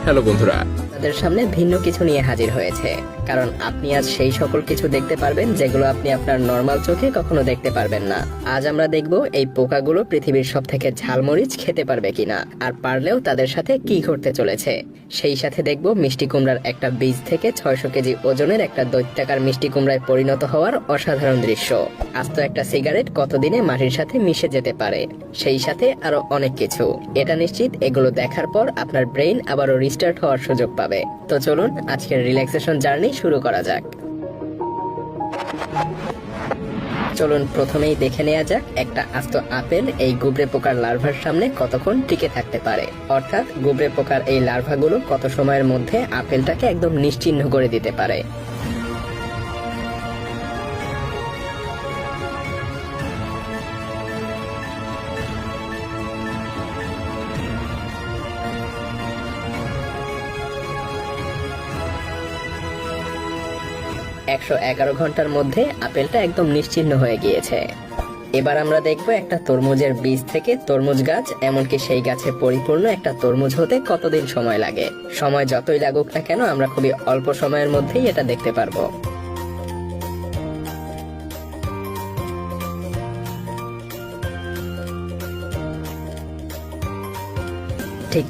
Hello বন্ধুরা, আপনাদের সামনে ভিন্ন কিছু নিয়ে হাজির হয়েছে, কারণ আপনি আজ সেই সকল কিছু দেখতে পারবেন যেগুলো আপনি আপনার নরমাল চোখে কখনো দেখতে পারবেন না। আজ আমরা দেখব এই পোকাগুলো পৃথিবীর সব থেকে ঝালমরিচ খেতে পারবে কিনা, আর পারলেও তাদের সাথে কি ঘটতে চলেছে। সেই সাথে দেখব মিষ্টি কুমড়ার একটা বীজ থেকে 600 কেজি ওজনের একটা দৈত্যাকার মিষ্টি কুমড়ায় পরিণত হওয়ার অসাধারণ দৃশ্য। আস্ত একটা সিগারেট কতদিনে মাটির সাথে মিশে যেতে পারে, সেই সাথে আরো অনেক কিছু। এটা নিশ্চিত এগুলো দেখার পর আপনার ব্রেইন আবারও রিস্টার্ট হওয়ার সুযোগ পাবে। তো চলুন আজকের রিল্যাক্সেশন জার্নি শুরু করা যাক। চলুন প্রথমেই দেখে নেওয়া যাক একটা আস্ত আপেল এই গুবরে পোকার লার্ভার সামনে কতক্ষণ টিকে থাকতে পারে, অর্থাৎ গুবরে পোকার এই লার্ভাগুলো কত সময়ের মধ্যে আপেলটাকে একদম নিশ্চিহ্ন করে দিতে পারে। একশো 11 ঘন্টার মধ্যে আপেলটা একদম নিশ্চিহ্ন হয়ে গিয়েছে। এবার আমরা দেখব একটা তরমুজের বীজ থেকে তরমুজ গাছ, এমনকি সেই গাছে পরিপূর্ণ একটা তরমুজ হতে কতদিন সময় লাগে। সময় যতই লাগুক না কেন, আমরা খুবই অল্প সময়ের মধ্যেই এটা দেখতে পারবো। ঠিক